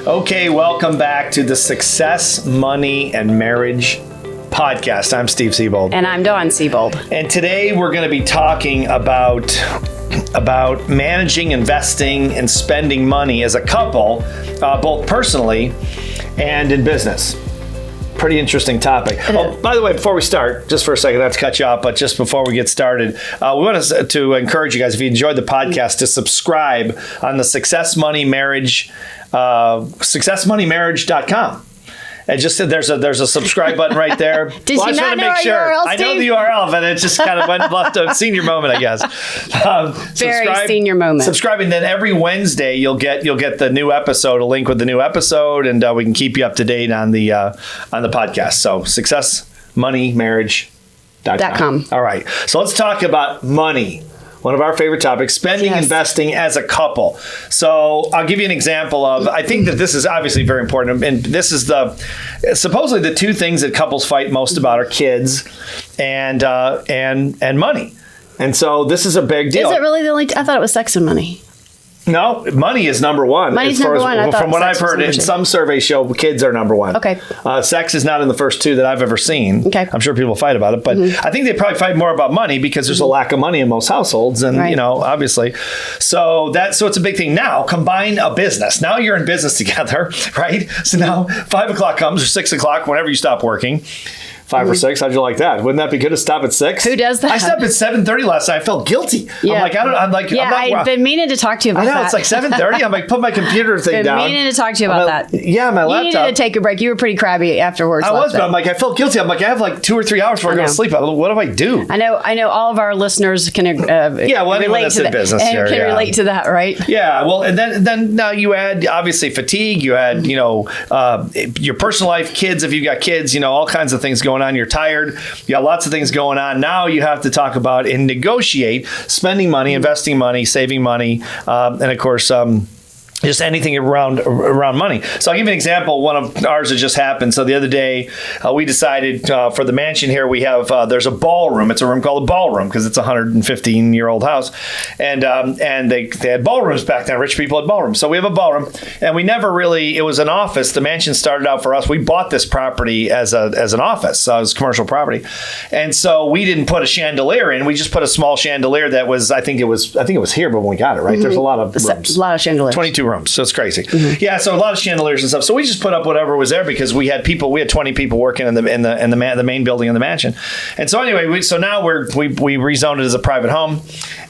Okay, welcome back to the Success, Money, and Marriage podcast. I'm Steve Siebold. And I'm Dawn Siebold. And today we're going to be talking about managing, investing, and spending money as a couple, both personally and in business. Pretty interesting topic. Oh, by the way, before we start, just for a second, not to cut you off, but just before we get started, we want to encourage you guys, if you enjoyed the podcast, to subscribe on the successmoneymarriage.com. And just there's a subscribe button right there. Did you not know our URL, Steve? I know the URL, but it just kind of left a senior moment, I guess. Very senior moment. Subscribe, and then every Wednesday you'll get the new episode, a link with the new episode, and we can keep you up to date on the podcast. So successmoneymarriage.com. All right. So let's talk about money. One of our favorite topics, spending, investing as a couple. So I'll give you an example of, I think that this is obviously very important. And this is supposedly the two things that couples fight most about are kids and money. And so this is a big deal. Is it really the only, I thought it was sex and money. No, money is number one. Money's number one. From what I've heard, some surveys show kids are number one. Okay. Sex is not in the first two that I've ever seen. Okay. I'm sure people fight about it, but I think they probably fight more about money because there's a lack of money in most households, and obviously, so it's a big thing. Now combine a business. Now you're in business together, right? So now 5 o'clock comes or 6 o'clock, whenever you stop working. 5 or 6, how'd you like that? Wouldn't that be good to stop at 6? Who does that? I stopped at 7:30 last night. I felt guilty. Yeah. I've been meaning to talk to you about that. I know, it's like 7:30. I'm like, put my computer thing down. Been meaning to talk to you about that. Yeah, my laptop. You needed to take a break. You were pretty crabby afterwards. I was, but I'm like, I felt guilty. I'm like, I have like 2 or 3 hours before I go to sleep. What do I do? I know all of our listeners can relate to that. Business and here, can relate to that, right? Yeah, well, and then now you add, obviously, fatigue. You add, your personal life, kids, if you've got kids, all kinds of things going on. You're tired. You got lots of things going on. Now you have to talk about and negotiate spending money, investing money, saving money, and of course, just anything around money. So I'll give you an example. One of ours that just happened. So the other day, we decided for the mansion here, we have there's a ballroom. It's a room called a ballroom because it's a 115-year-old house, and they had ballrooms back then. Rich people had ballrooms. So we have a ballroom, and we never really. It was an office. The mansion started out for us. We bought this property as an office. So it was commercial property, and so we didn't put a chandelier in. We just put a small chandelier that was. I think it was here, but when we got it, right? Mm-hmm. There's a lot of rooms. A lot of chandeliers. 22 rooms, so it's crazy. Yeah, so a lot of chandeliers and stuff. So we just put up whatever was there because we had 20 people working in the main building in the mansion. And so anyway, we rezoned it as a private home,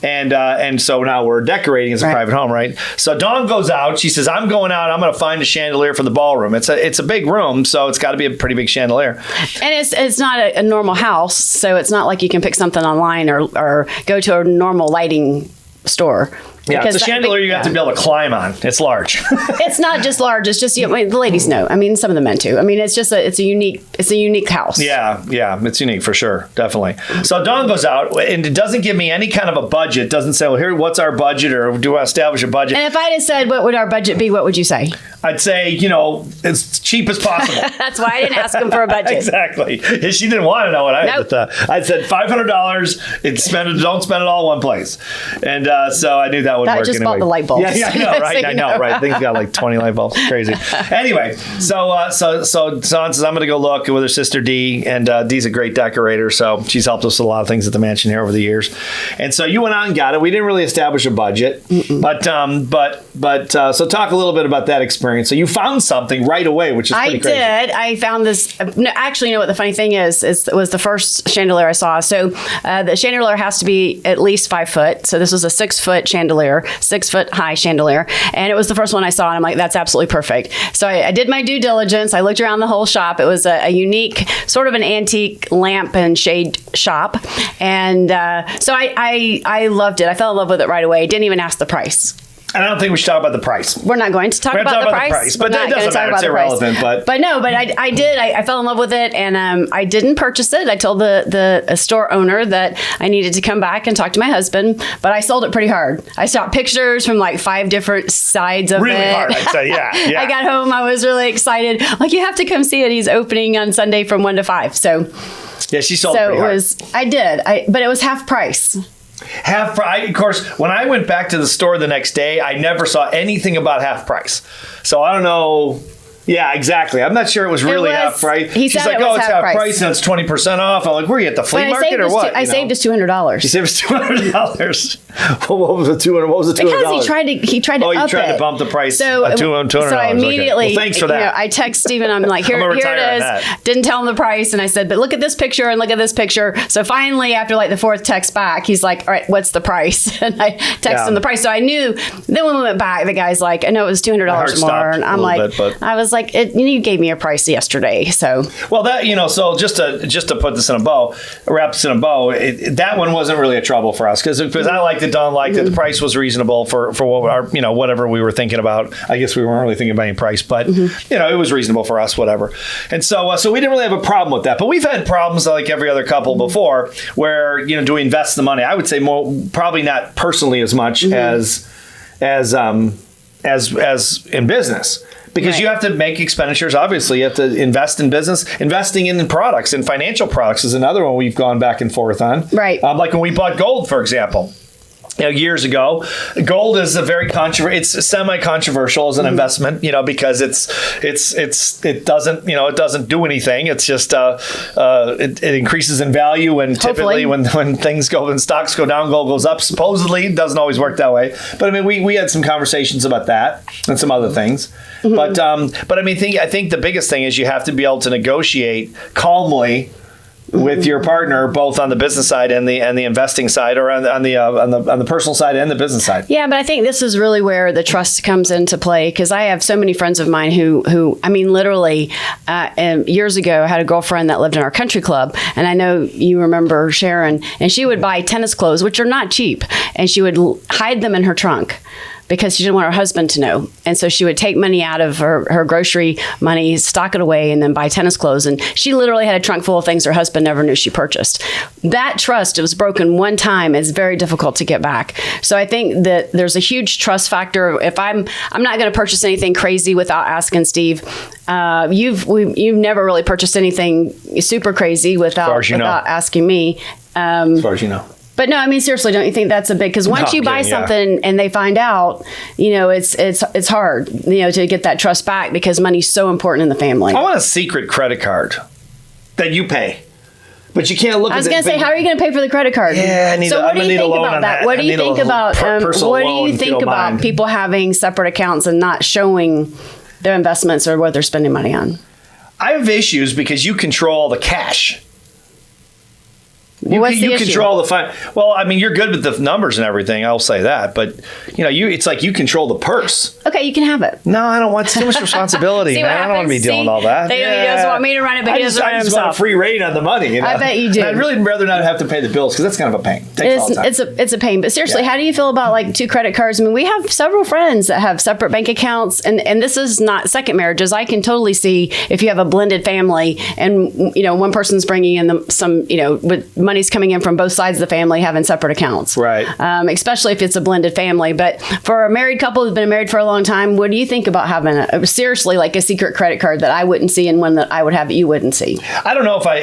and so now we're decorating as a private home, right? So Dawn goes out. She says, "I'm going out. I'm going to find a chandelier for the ballroom." It's a big room, so it's got to be a pretty big chandelier. And it's not a normal house, so it's not like you can pick something online or go to a normal lighting store. Yeah, it's a chandelier you have to be able to climb on. It's large. It's not just large. It's just the ladies know. I mean, some of the men too. I mean, it's a unique house. Yeah, it's unique for sure, definitely. So Dawn goes out and it doesn't give me any kind of a budget. Doesn't say, well, here, what's our budget, or do I establish a budget? And if I had said, what would our budget be? What would you say? I'd say, as cheap as possible. That's why I didn't ask him for a budget. Exactly. She didn't want to know what I had. I'd said $500. Don't spend it all in one place. And so I knew that would work. Just bought the light bulbs. Yeah, I know, right? I know, right? I think he's got like 20 light bulbs. Crazy. Anyway, so Dawn says, I'm going to go look with her sister Dee, and Dee's a great decorator, so she's helped us with a lot of things at the mansion here over the years. And so you went out and got it. We didn't really establish a budget, but so talk a little bit about that experience. So you found something right away, which is pretty crazy. I did. I found this. No, actually, you know what the funny thing is? It was the first chandelier I saw. So the chandelier has to be at least 5 foot. So this was a 6 foot chandelier, 6 foot high chandelier, and it was the first one I saw, and I'm like, that's absolutely perfect. So I did my due diligence. I looked around the whole shop. It was a unique, sort of an antique lamp and shade shop, and so I loved it. I fell in love with it right away. Didn't even ask the price. And I don't think we should talk about the price. We're not going to talk about the price. But that doesn't matter. It's irrelevant. But no, I did. I fell in love with it, and I didn't purchase it. I told the store owner that I needed to come back and talk to my husband, but I sold it pretty hard. I saw pictures from like 5 different sides of it. Really hard, I'd say, yeah. I got home. I was really excited. Like, you have to come see it. He's opening on Sunday from 1 to 5. So yeah, she sold it pretty hard. I did. But it was half price. Of course, when I went back to the store the next day, I never saw anything about half price. So I don't know. Yeah, exactly. I'm not sure it was really half price. She's like, it was it's half price and it's 20% off. I'm like, were you at the flea market or what? I saved us $200. You saved us $200. What was the $200? What was the $200? Because he tried to up you tried to bump the price. So $200. So I immediately, well, thanks for that. I text Steven. I'm like, here it is. Didn't tell him the price, and I said, but look at this picture and look at this picture. So finally, after like the fourth text back, he's like, all right, what's the price? And I texted him the price. So I knew. Then when we went back, the guy's like, I know it was $200 more, and I'm like, I was like, you gave me a price yesterday. So well, that so just to put this in a bow, wrap this in a bow, that one wasn't really a trouble for us because I liked it, Don liked it. The price was reasonable for what our whatever we were thinking about. I guess we weren't really thinking about any price, but it was reasonable for us, whatever. And so we didn't really have a problem with that. But we've had problems like every other couple before, where do we invest the money? I would say probably not personally as much as in business. Because you have to make expenditures. Obviously, you have to invest in business. Investing in products and financial products is another one we've gone back and forth on. Right. Like when we bought gold, for example. Years ago, gold is it's semi-controversial as an investment, because it doesn't do anything. It's just it increases in value, and typically when stocks go down, gold goes up. Supposedly, it doesn't always work that way. But I mean, we had some conversations about that and some other things. But I mean, I think the biggest thing is you have to be able to negotiate calmly with your partner, both on the business side and the investing side, or on the personal side and the business side. Yeah, but I think this is really where the trust comes into play, because I have so many friends of mine who I mean, literally, years ago, I had a girlfriend that lived in our country club, and I know you remember Sharon, and she would buy tennis clothes, which are not cheap, and she would hide them in her trunk, because she didn't want her husband to know. And so she would take money out of her grocery money, stock it away, and then buy tennis clothes. And she literally had a trunk full of things her husband never knew she purchased. That trust, it was broken one time. It's very difficult to get back. So I think that there's a huge trust factor. If I'm not going to purchase anything crazy without asking Steve. You've never really purchased anything super crazy without asking me. As far as you know. But no, I mean, seriously, don't you think that's a big, because once you buy something and they find out, it's hard, to get that trust back, because money's so important in the family. I want a secret credit card that you pay. But you can't look at it. I was going to say, how are you going to pay for the credit card? Yeah, what do you think about that? What do you think about people having separate accounts and not showing their investments or what they're spending money on? I have issues because you control the cash. What's the issue? Control the Well, I mean, you're good with the numbers and everything. I'll say that, but it's like you control the purse. Okay, you can have it. No, I don't want too much responsibility. Man. I don't want to be doing all that. He doesn't want me to run it, but he doesn't run it himself. I just want a free reign on the money. I bet you do. I'd really rather not have to pay the bills, because that's kind of a pain. It's a pain. But seriously, how do you feel about like 2 credit cards? I mean, we have several friends that have separate bank accounts, and this is not second marriages. I can totally see if you have a blended family, and one person's bringing in some with money's coming in from both sides of the family, having separate accounts. Right. Especially if it's a blended family. But for a married couple who's been married for a long time, what do you think about having seriously like a secret credit card that I wouldn't see and one that I would have that you wouldn't see? I don't know if I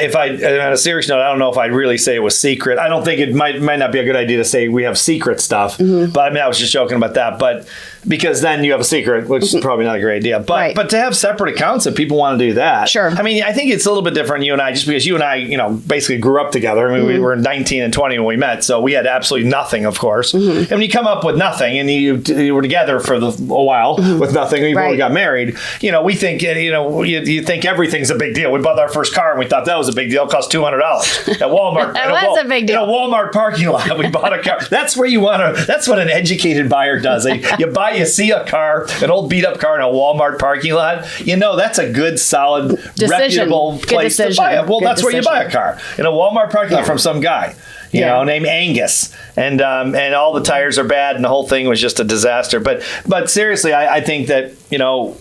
on a serious note, I don't know if I'd really say it was secret. I don't think it might not be a good idea to say we have secret stuff. But I mean, I was just joking about that. But because then you have a secret, which is probably not a great idea. But but to have separate accounts, if people want to do that, sure. I mean, I think it's a little bit different. You and I, just because you and I, basically grew up together. I mean, we were 19 and 20 when we met, so we had absolutely nothing, of course. And when you come up with nothing, and you were together for a while with nothing, before we got married, we think, you think everything's a big deal. We bought our first car, and we thought that was a big deal. It cost $200 at Walmart. That was a big deal. In a Walmart parking lot, we bought a car. That's where you want to. That's what an educated buyer does. You see a car, an old beat up car in a Walmart parking lot. That's a good, solid, reputable place to buy it. Well, that's where you buy a car, in a Walmart parking lot from some guy. Named Angus, and all the tires are bad, and the whole thing was just a disaster. But seriously, I think that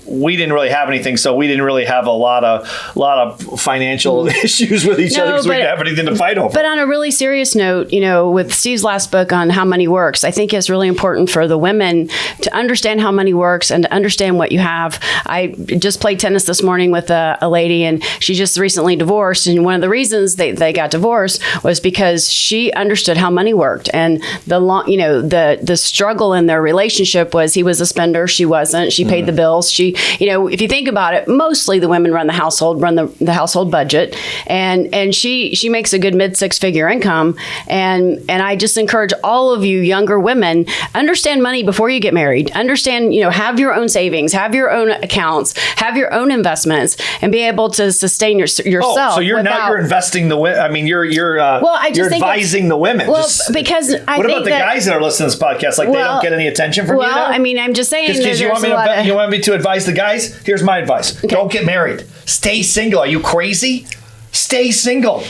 we didn't really have anything, so we didn't really have a lot of financial issues with each other, because we didn't have anything to fight over. But on a really serious note, with Steve's last book on how money works, I think it's really important for the women to understand how money works and to understand what you have. I just played tennis this morning with a lady, and she just recently divorced, and one of the reasons they got divorced was because she she understood how money worked, and the struggle in their relationship was he was a spender, she wasn't. She paid the bills. She, if you think about it, mostly the women run the household, run the household budget, and she makes a good mid-six-figure income. And I just encourage all of you younger women, understand money before you get married. Understand, have your own savings, have your own accounts, have your own investments, and be able to sustain yourself. Oh, so you're investing the women. I mean, you're advising the women. Well, because what about the guys that are listening to this podcast? Like, they don't get any attention from you now? I mean, I'm just saying. Because you want me to advise the guys? Here's my advice. Okay. Don't get married. Stay single. Are you crazy? Stay single.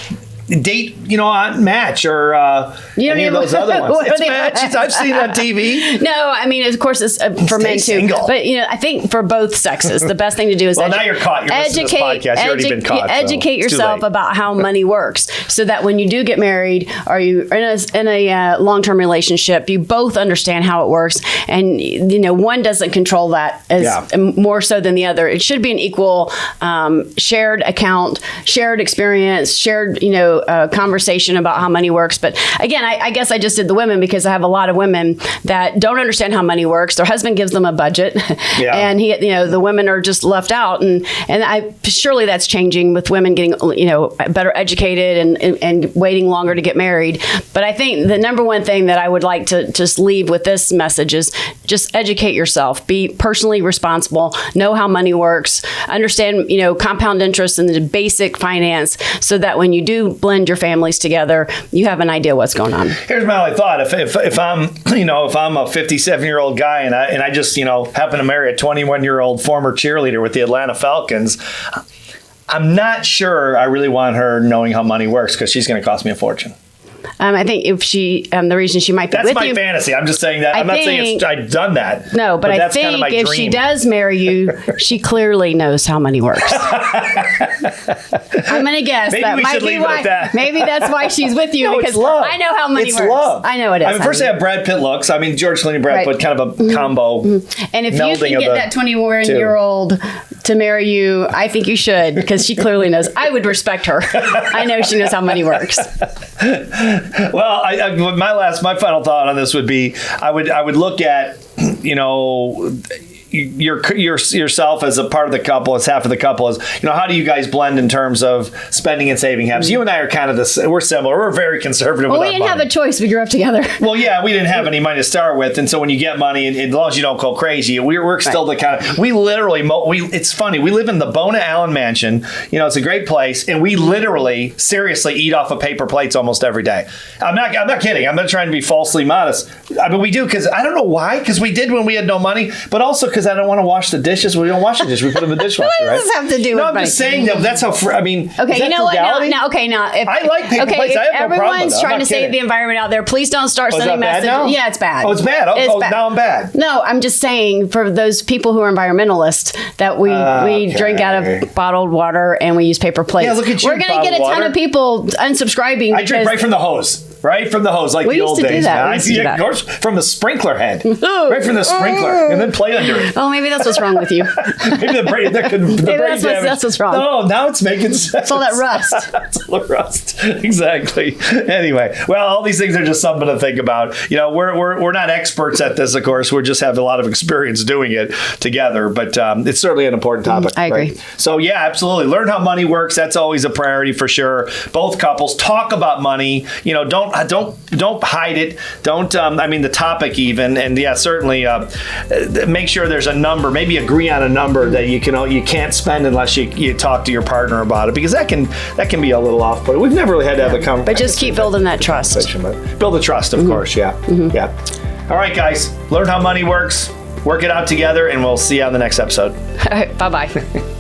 Date, on Match or any of those other ones. It's Match. I've seen it on TV. No, I mean, of course, it's for men too. Single. But I think for both sexes, the best thing to do is now you're caught. You're listening to this podcast. You've already been caught. Educate yourself about how money works, so that when you do get married, or you in a long-term relationship, you both understand how it works, and one doesn't control that as more so than the other. It should be an equal shared account, shared experience, shared conversation about how money works. But again, I guess I just did the women because I have a lot of women that don't understand how money works. Their husband gives them a budget, and the women are just left out. And surely that's changing with women getting better educated and waiting longer to get married. But I think the number one thing that I would like to just leave with this message is just educate yourself. Be personally responsible. Know how money works. Understand compound interest and the basic finance, so that when you do blend your families together, you have an idea what's going on. Here's my only thought: if I'm if I'm a 57-year-old guy and I just happen to marry a 21-year-old former cheerleader with the Atlanta Falcons, I'm not sure I really want her knowing how money works, because she's going to cost me a fortune. I think if she, the reason she might be with you. That's my fantasy. I'm just saying that. I'm not saying I've done that. No, but I think kind of if she does marry you, she clearly knows how money works. I'm going to guess maybe that we might should be leave it why. at that. Maybe that's why she's with you, No, because it's love. I know how money it's works. Love. I know it is. I mean, first I have Brad Pitt looks. I mean, George Clooney, Brad Pitt, kind of a combo. And if you can get that 21-year-old to marry you, I think you should, because she clearly knows. I would respect her. I know she knows how money works. Well, my final thought on this would be, I would look at yourself as a part of the couple, as half of the couple, is how do you guys blend in terms of spending and saving habits? You and I are kind of we're similar. We're very conservative. Well, with we didn't have a choice. We grew up together. Well, yeah, we didn't have any money to start with, and so when you get money, as long as you don't go crazy, we're still the kind of, we literally it's funny. We live in the Bona Allen Mansion. It's a great place, and we literally, seriously, eat off of paper plates almost every day. I'm not kidding. I'm not trying to be falsely modest. I mean, we do, because I don't know why. Because we did when we had no money, but also because I don't want to wash the dishes. We don't wash the dishes. We put them in the dishwasher. What does this have to do with I'm just saying that's how. Okay, is that what? Now, if, I like paper plates. I have no problem with it. Everyone's trying to save the environment out there. Please don't start sending messages. Yeah, it's bad. Oh, it's bad. Now I'm bad. No, I'm just saying, for those people who are environmentalists, that we drink out of bottled water and we use paper plates. Yeah, look at you. We're going to get a ton of people unsubscribing. I drink right from the hose. Right from the hose, like the old days. We used to do that. Of course, from the sprinkler head, right from the sprinkler, and then play under it. Oh, maybe that's what's wrong with you. Maybe the brain damage. That's what's wrong. No, now it's making sense. It's all that rust. It's all the rust. Exactly. Anyway, well, all these things are just something to think about. We're not experts at this, of course. We just have a lot of experience doing it together. But it's certainly an important topic. I agree. Right? So yeah, absolutely. Learn how money works. That's always a priority for sure. Both couples talk about money. Don't hide it. Don't. The topic even, and yeah, certainly make sure there's a number. Maybe agree on a number that you can't spend unless you talk to your partner about it, because that can be a little off-putting. We've never really had to have a conversation. But just keep building that trust. Build the trust, of course. Yeah. Mm-hmm. Yeah. All right, guys. Learn how money works. Work it out together, and we'll see you on the next episode. All right. Bye-bye.